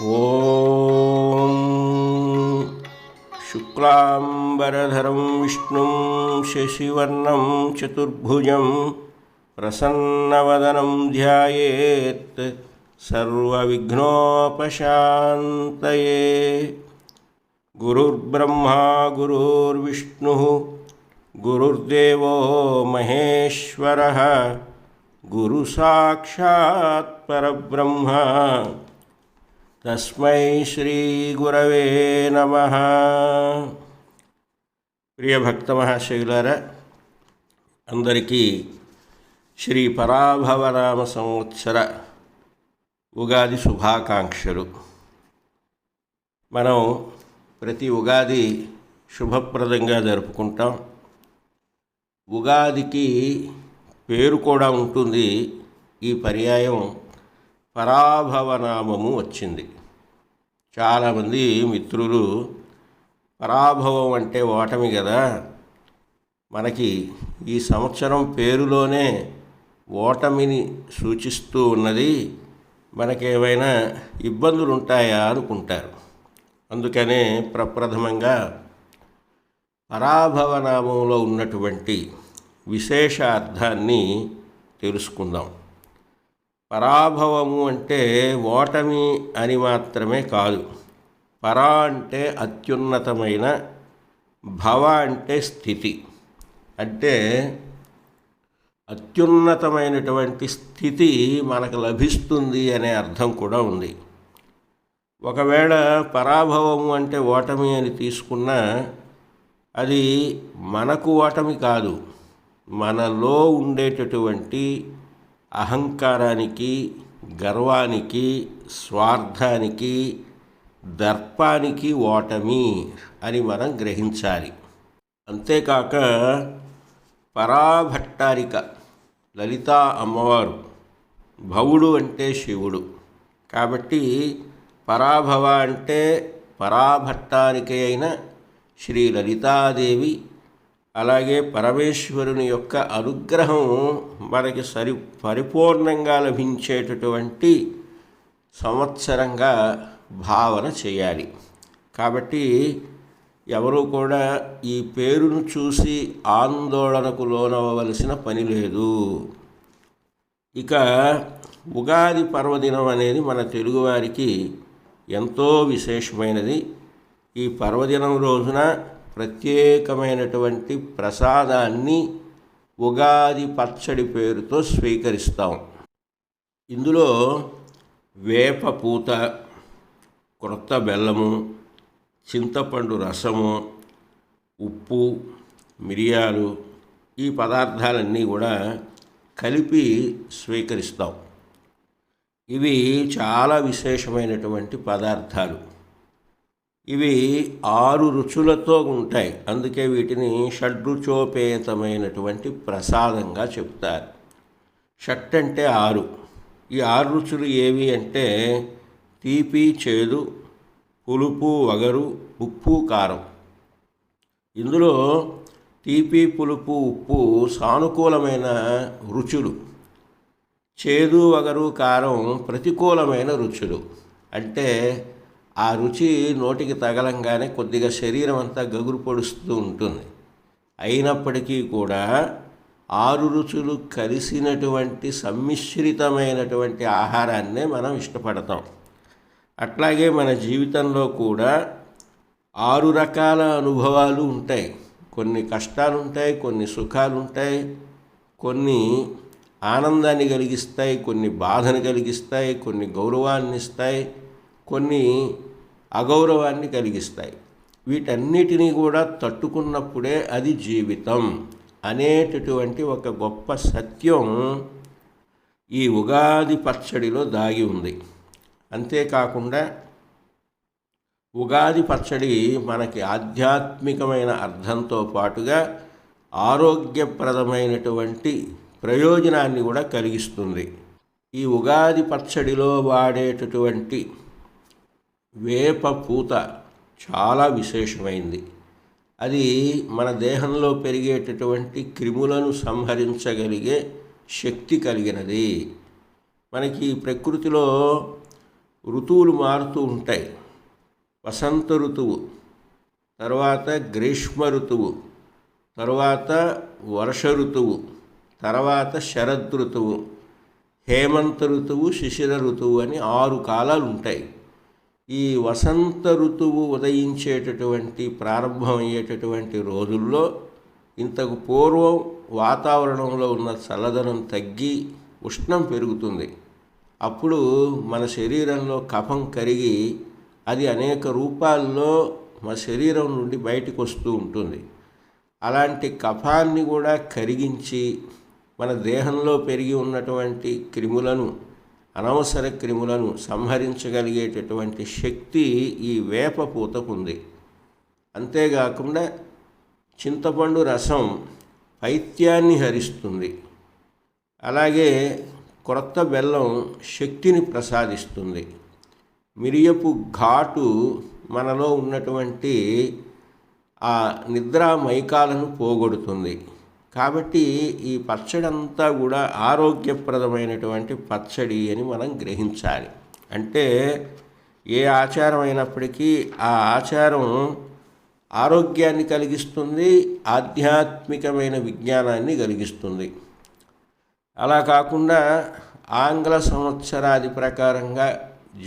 ఓం శుక్లాంబరధరం విష్ణుం శశివర్ణం చతుర్భుజం ప్రసన్నవదనం ధ్యాయేత్ సర్వవిఘ్నోపశాంతయే. గురుర్బ్రహ్మా గురుర్విష్ణుః గురుర్దేవో మహేశ్వరః గురుసాక్షాత్ పరబ్రహ్మ తస్మై శ్రీ గురవే నమః. ప్రియ భక్త మహాశయులారా, అందరికీ శ్రీ పరాభవనామ సంవత్సర ఉగాది శుభాకాంక్షలు. మనం ప్రతి ఉగాది శుభప్రదంగా జరుపుకుంటాం. ఉగాదికి పేరు కూడా ఉంటుంది. ఈ పర్యాయం పరాభవనామము వచ్చింది. చాలామంది మిత్రులు పరాభవం అంటే ఓటమి కదా, మనకి ఈ సంవత్సరం పేరులోనే ఓటమిని సూచిస్తూ ఉన్నది, మనకేమైనా ఇబ్బందులు ఉంటాయా అనుకుంటారు. అందుకనే ప్రప్రథమంగా పరాభవనామంలో ఉన్నటువంటి విశేష అర్థాన్ని తెలుసుకుందాం. పరాభవము అంటే ఓటమి అని మాత్రమే కాదు. పరా అంటే అత్యున్నతమైన, భవ అంటే స్థితి, అంటే అత్యున్నతమైనటువంటి స్థితి మనకు లభిస్తుంది అనే అర్థం కూడా ఉంది. ఒకవేళ పరాభవము అంటే ఓటమి అని తీసుకున్నా అది మనకు ఓటమి కాదు, మనలో ఉండేటటువంటి అహంకారానికి, గర్వానికి, స్వార్థానికి, దర్పానికి ఓటమి అని మనం గ్రహించాలి. అంతేకాక పరాభట్టారిక లలితా అమ్మవారు, భవుడు అంటే శివుడు కాబట్టి పరాభవ అంటే పరాభట్టారిక అయిన శ్రీ లలితాదేవి, అలాగే పరమేశ్వరుని యొక్క అనుగ్రహం మనకి పరిపూర్ణంగా లభించేటటువంటి సంవత్సరంగా భావన చేయాలి. కాబట్టి ఎవరూ కూడా ఈ పేరును చూసి ఆందోళనకు లోనవ్వవలసిన పని లేదు. ఇక ఉగాది పర్వదినం అనేది మన తెలుగువారికి ఎంతో విశేషమైనది. ఈ పర్వదినం రోజున ప్రత్యేకమైనటువంటి ప్రసాదాన్ని ఉగాది పచ్చడి పేరుతో స్వీకరిస్తాం. ఇందులో వేప పూత, క్రొత్త బెల్లము, చింతపండు రసము, ఉప్పు, మిరియాలు, ఈ పదార్థాలన్నీ కూడా కలిపి స్వీకరిస్తాం. ఇవి చాలా విశేషమైనటువంటి పదార్థాలు. ఇవి 6 రుచులతో ఉంటాయి. అందుకే వీటిని షడ్రుచోపేతమైనటువంటి ప్రసాదంగా చెప్తారు. షట్ అంటే 6. ఈ 6 రుచులు ఏవి అంటే తీపి, చేదు, పులుపు, వగరు, ఉప్పు, కారం. ఇందులో తీపి, పులుపు, ఉప్పు సానుకూలమైన రుచులు, చేదు, వగరు, కారం ప్రతికూలమైన రుచులు. అంటే ఆ రుచి నోటికి తగలంగానే కొద్దిగా శరీరం అంతా గగురు పొడుస్తూ ఉంటుంది. అయినప్పటికీ కూడా 6 రుచులు కలిసినటువంటి సమ్మిశ్రితమైనటువంటి ఆహారాన్నే మనం ఇష్టపడతాం. అట్లాగే మన జీవితంలో కూడా 6 రకాల అనుభవాలు ఉంటాయి. కొన్ని కష్టాలు ఉంటాయి, కొన్ని సుఖాలు ఉంటాయి, కొన్ని ఆనందాన్ని కలిగిస్తాయి, కొన్ని బాధను కలిగిస్తాయి, కొన్ని గౌరవాన్ని ఇస్తాయి, కొన్ని అగౌరవాన్ని కలిగిస్తాయి. వీటన్నిటినీ కూడా తట్టుకున్నప్పుడే అది జీవితం అనేటటువంటి ఒక గొప్ప సత్యం ఈ ఉగాది పచ్చడిలో దాగి ఉంది. అంతేకాకుండా ఉగాది పచ్చడి మనకి ఆధ్యాత్మికమైన అర్థంతో పాటుగా ఆరోగ్యప్రదమైనటువంటి ప్రయోజనాన్ని కూడా కలిగిస్తుంది. ఈ ఉగాది పచ్చడిలో వాడేటటువంటి వేప పూత చాలా విశేషమైంది. అది మన దేహంలో పెరిగేటటువంటి క్రిములను సంహరించగలిగే శక్తి కలిగినది. మనకి ప్రకృతిలో ఋతువులు మారుతూ ఉంటాయి. వసంత ఋతువు, తర్వాత గ్రీష్మ ఋతువు, తర్వాత వర్ష ఋతువు, తర్వాత శరద్ ఋతువు, హేమంత ఋతువు, శిశిర ఋతువు అని 6 కాలాలు ఉంటాయి. ఈ వసంత ఋతువు ఉదయించేటటువంటి ప్రారంభమయ్యేటటువంటి రోజుల్లో ఇంతకు పూర్వం వాతావరణంలో ఉన్న చల్లదనం తగ్గి ఉష్ణం పెరుగుతుంది. అప్పుడు మన శరీరంలో కఫం కరిగి అది అనేక రూపాల్లో మన శరీరం నుండి బయటకు వస్తూ ఉంటుంది. అలాంటి కఫాన్ని కూడా కరిగించి మన దేహంలో పెరిగి ఉన్నటువంటి క్రిములను, అనవసర క్రిములను సంహరించగలిగేటటువంటి శక్తి ఈ వేప పూతకుంది. అంతేకాకుండా చింతపండు రసం పైత్యాన్ని హరిస్తుంది. అలాగే క్రొత్త బెల్లం శక్తిని ప్రసాదిస్తుంది. మిరియపు ఘాటు మనలో ఉన్నటువంటి ఆ నిద్రా మైకాలను పోగొడుతుంది. కాబట్టి ఈ పచ్చడి అంతా కూడా ఆరోగ్యప్రదమైనటువంటి పచ్చడి అని మనం గ్రహించాలి. అంటే ఏ ఆచారం అయినప్పటికీ ఆ ఆచారం ఆరోగ్యాన్ని కలిగిస్తుంది, ఆధ్యాత్మికమైన విజ్ఞానాన్ని కలిగిస్తుంది. అలా కాకుండా ఆంగ్ల సంవత్సరాది ప్రకారంగా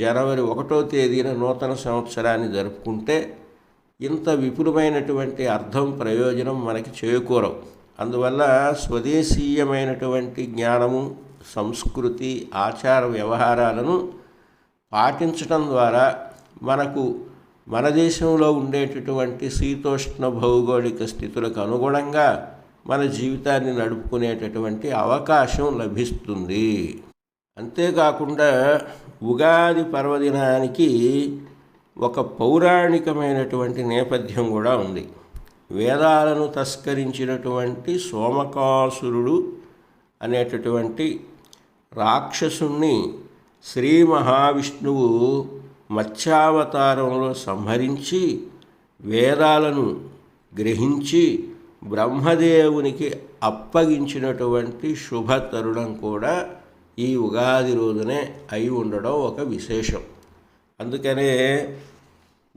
జనవరి 1వ తేదీన నూతన సంవత్సరాన్ని జరుపుకుంటే ఇంత విపులమైనటువంటి అర్థం, ప్రయోజనం మనకి చేకూరవు. అందువల్ల స్వదేశీయమైనటువంటి జ్ఞానము, సంస్కృతి, ఆచార వ్యవహారాలను పాటించటం ద్వారా మనకు మన దేశంలో ఉండేటటువంటి శీతోష్ణ భౌగోళిక స్థితులకు అనుగుణంగా మన జీవితాన్ని నడుపుకునేటటువంటి అవకాశం లభిస్తుంది. అంతేకాకుండా ఉగాది పర్వదినానికి ఒక పౌరాణికమైనటువంటి నేపథ్యం కూడా ఉంది. వేదాలను తస్కరించినటువంటి సోమకాసురుడు అనేటటువంటి రాక్షసుణ్ణి శ్రీ మహావిష్ణువు మత్స్యావతారంలో సంహరించి వేదాలను గ్రహించి బ్రహ్మదేవునికి అప్పగించినటువంటి శుభతరుణం కూడా ఈ ఉగాది రోజునే అయి ఉండడం ఒక విశేషం. అందుకనే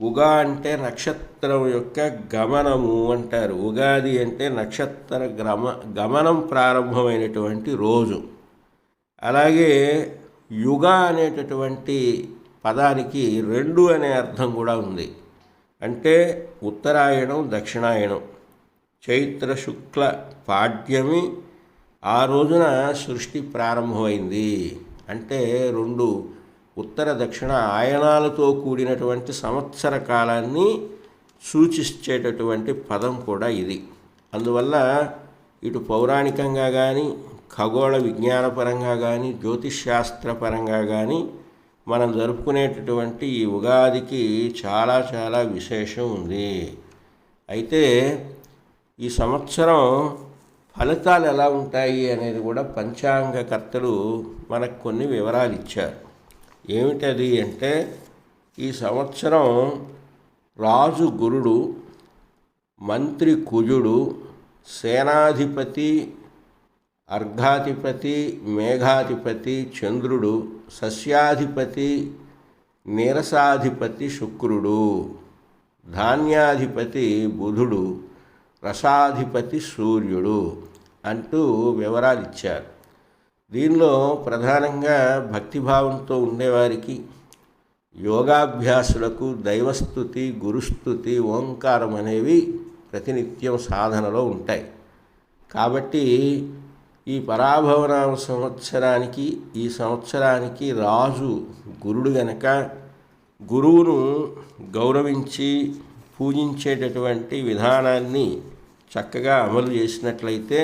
ఉగా అంటే నక్షత్రం యొక్క గమనము అంటారు. ఉగాది అంటే నక్షత్ర గమనం ప్రారంభమైనటువంటి రోజు. అలాగే యుగ అనేటటువంటి పదానికి 2 అనే అర్థం కూడా ఉంది. అంటే ఉత్తరాయణం, దక్షిణాయనం. చైత్ర శుక్ల పాడ్యమి ఆ రోజున సృష్టి ప్రారంభమైంది. అంటే 2 ఉత్తర దక్షిణ ఆయనాలతో కూడినటువంటి సంవత్సర కాలాన్ని సూచించేటటువంటి పదం కూడా ఇది. అందువల్ల ఇటు పౌరాణికంగా కానీ, ఖగోళ విజ్ఞానపరంగా కానీ, జ్యోతిష్శాస్త్రపరంగా కానీ మనం జరుపుకునేటటువంటి ఈ ఉగాదికి చాలా చాలా విశేషం ఉంది. అయితే ఈ సంవత్సరం ఫలితాలు ఎలా ఉంటాయి అనేది కూడా పంచాంగకర్తలు మనకు కొన్ని వివరాలు ఇచ్చారు. ఏమిటది అంటే, ఈ సంవత్సరం రాజు గురుడు, మంత్రి కుజుడు, సేనాధిపతి అర్ఘాధిపతి, మేఘాధిపతి చంద్రుడు, సస్యాధిపతి నీరసాధిపతి శుక్రుడు, ధాన్యాధిపతి బుధుడు, రసాధిపతి సూర్యుడు అంటూ వివరాలు ఇచ్చారు. దీనిలో ప్రధానంగా భక్తిభావంతో ఉండేవారికి, యోగాభ్యాసులకు దైవస్థుతి, గురుస్థుతి, ఓంకారం అనేవి ప్రతినిత్యం సాధనలో ఉంటాయి. కాబట్టి ఈ పరాభవనామ సంవత్సరానికి, ఈ సంవత్సరానికి రాజు గురుడు గనక గురువును గౌరవించి పూజించేటటువంటి విధానాన్ని చక్కగా అమలు చేసినట్లయితే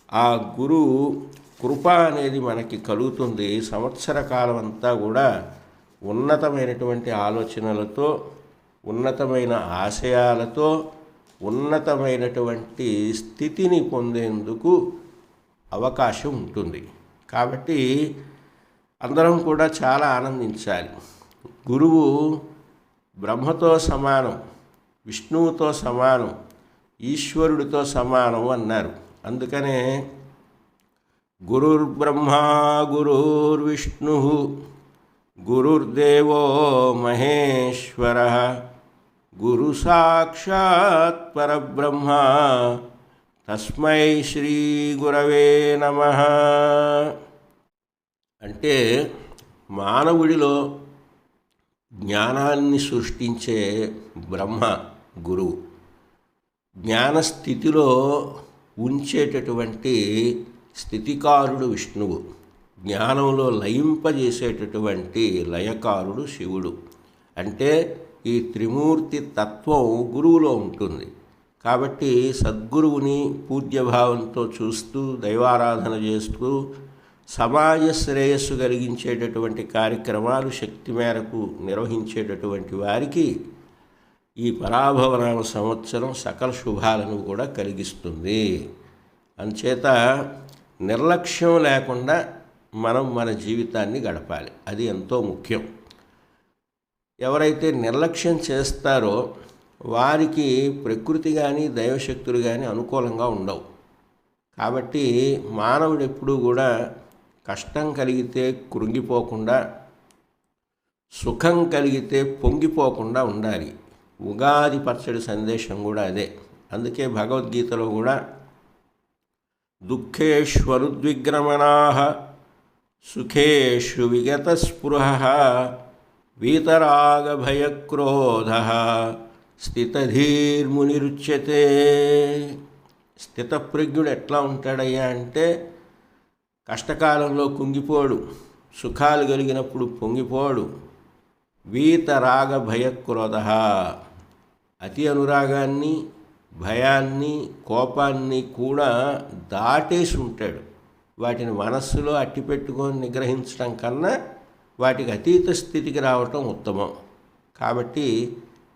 ఆ గురువు కృప అనేది మనకి కలుగుతుంది. సంవత్సర కాలం అంతా కూడా ఉన్నతమైనటువంటి ఆలోచనలతో, ఉన్నతమైన ఆశయాలతో, ఉన్నతమైనటువంటి స్థితిని పొందేందుకు అవకాశం ఉంటుంది. కాబట్టి అందరం కూడా చాలా ఆనందించాలి. గురువు బ్రహ్మతో సమానం, విష్ణువుతో సమానం, ఈశ్వరుడితో సమానం అన్నారు. అందుకనే గురుర్బ్రహ్మ గురుర్విష్ణు గురుర్దేవో మహేశ్వరః గురు సాక్షాత్ పరబ్రహ్మ తస్మై శ్రీ గురవే నమః. అంటే మానవుడిలో జ్ఞానాన్ని సృష్టించే బ్రహ్మ గురువు, జ్ఞానస్థితిలో ఉంచేటటువంటి స్థితికారుడు విష్ణువు, జ్ఞానంలో లయింపజేసేటటువంటి లయకారుడు శివుడు. అంటే ఈ త్రిమూర్తి తత్వం గురువులో ఉంటుంది. కాబట్టి సద్గురువుని పూజ్యభావంతో చూస్తూ దైవారాధన చేస్తూ సమాజ శ్రేయస్సు కలిగించేటటువంటి కార్యక్రమాలు శక్తి మేరకు నిర్వహించేటటువంటి వారికి ఈ పరాభవనామ సంవత్సరం సకల శుభాలను కూడా కలిగిస్తుంది. అంచేత నిర్లక్ష్యం లేకుండా మనం మన జీవితాన్ని గడపాలి. అది ఎంతో ముఖ్యం. ఎవరైతే నిర్లక్ష్యం చేస్తారో వారికి ప్రకృతి కానీ దైవశక్తులు కానీ అనుకూలంగా ఉండవు. కాబట్టి మానవుడు ఎప్పుడూ కూడా కష్టం కలిగితే కృంగిపోకుండా, సుఖం కలిగితే పొంగిపోకుండా ఉండాలి. ఉగాది పచ్చడి సందేశం కూడా అదే. అందుకే భగవద్గీతలో కూడా దుఃఖేష్వరుద్విగ్రమణాః సుఖేషు విగతస్పృహః వీతరాగభయక్రోధః స్థితధీర్మునిరుచ్యతే. స్థితప్రజ్ఞుడు ఎట్లా ఉంటాడయ్యా అంటే కష్టకాలంలో కుంగిపోడు, సుఖాలు కలిగినప్పుడు పొంగిపోడు. వీతరాగ భయక్రోధః, అతి అనురాగాన్ని, భయాన్ని, కోపాన్ని కూడా దాటేసి ఉంటాడు. వాటిని మనస్సులో అట్టిపెట్టుకొని నిగ్రహించడం కన్నా వాటికి అతీత స్థితికి రావటం ఉత్తమం. కాబట్టి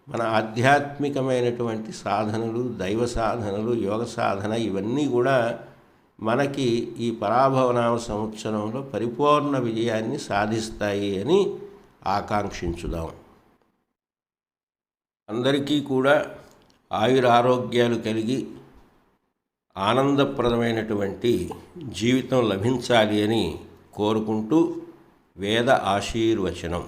మన ఆధ్యాత్మికమైనటువంటి సాధనలు, దైవ సాధనలు, యోగ సాధన ఇవన్నీ కూడా మనకి ఈ పరాభవనామ సంవత్సరంలో పరిపూర్ణ విజయాన్ని సాధిస్తాయి అని ఆకాంక్షించుదాం. అందరికీ కూడా ఆయురారోగ్యాలు కలిగి ఆనందప్రదమైనటువంటి జీవితం లభించాలి అని కోరుకుంటూ వేద ఆశీర్వచనం.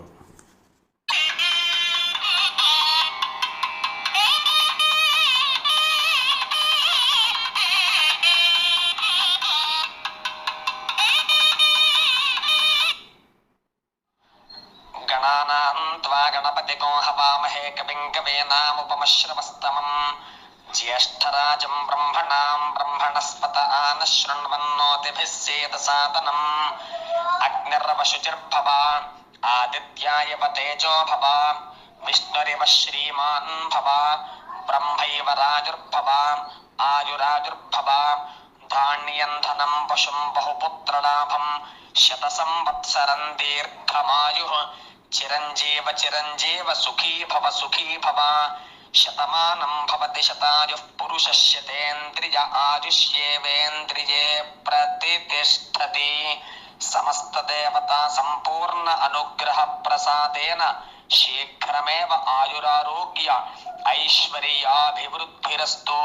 గణానాం త్వా గణపతిగో హవామహే కవిం కవీనాముపమశ్రవస్తమం జ్యేష్ఠరాజం బ్రహ్మణాం బ్రహ్మణస్పత ఆనశృణ్వన్నోతిభిः సేదసాదనం అగ్నిర్వశుచిర్భవ ఆదిత్యాయవ తేజో భవ విష్ణురివ శ్రీమాన్ భవ బ్రహ్మైవ రాజుర్భవ ఆయురాజుర్భవ ధాన్యం ధనం పశుం బహుపుత్రలాభం శత సంవత్సరం దీర్ఘమాయు చిరంజీవ చిరంజీవ సుఖీ భవ శతమానం భవతి శతాయుః పురుషస్యతేంద్రియ ఆయుష్యేవేంద్రియే ప్రతిష్ఠతి. సమస్త దేవతా సంపూర్ణ అనుగ్రహ ప్రసాదేన శీఘ్రమేవ ఆయురారోగ్య ఐశ్వర్యాభివృద్ధిరస్తు.